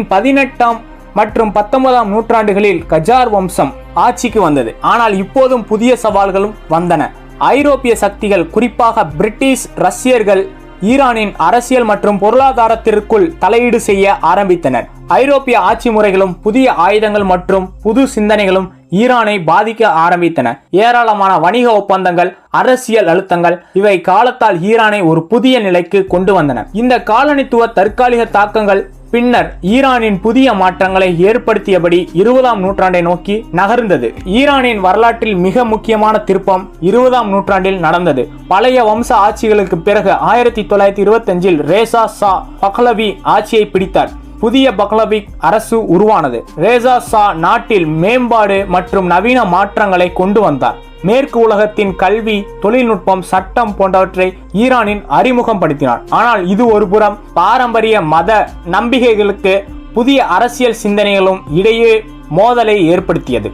18ஆம் மற்றும் 19ஆம் நூற்றாண்டுகளில் கஜார் வம்சம் ஆட்சிக்கு வந்தது. ஆனால் இப்போதும் புதிய சவால்களும் வந்தன. ஐரோப்பிய சக்திகள், குறிப்பாக பிரிட்டிஷ், ரஷ்யர்கள் ஈரானின் அரசியல் மற்றும் பொருளாதாரத்திற்குள் தலையீடு செய்ய ஆரம்பித்தனர். ஐரோப்பிய ஆட்சி முறைகளும் புதிய ஆயுதங்கள் மற்றும் புது சிந்தனைகளும் ஈரானை பாதிக்க ஆரம்பித்தன. ஏராளமான வணிக ஒப்பந்தங்கள், அரசியல் அழுத்தங்கள் இவை காலத்தால் ஈரானை ஒரு புதிய நிலைக்கு கொண்டு வந்தன. இந்த காலனித்துவ தற்காலிக தாக்கங்கள் பின்னர் ஈரானின் புதிய மாற்றங்களை ஏற்படுத்தியபடி 20ஆம் நூற்றாண்டை நோக்கி நகர்ந்தது. ஈரானின் வரலாற்றில் மிக முக்கியமான திருப்பம் 20ஆம் நூற்றாண்டில் நடந்தது. பழைய வம்ச ஆட்சிகளுக்கு பிறகு 1925இல் ரேசா ஷா பஹ்லவி ஆட்சியை பிடித்தார். புதிய பஹ்லவி அரசு உருவானது. ரேசா ஷா நாட்டில் மேம்பாடு மற்றும் நவீன மாற்றங்களை கொண்டு வந்தார். மேற்கு உலகத்தின் கல்வி, தொழில்நுட்பம், சட்டம் போன்றவற்றை ஈரானின் அறிமுகப்படுத்தினார். ஆனால் இது ஒருபுறம் பாரம்பரிய மத நம்பிக்கைகளுக்கு புதிய அரசியல் சிந்தனைகளும் இடையே மோதலை ஏற்படுத்தியது.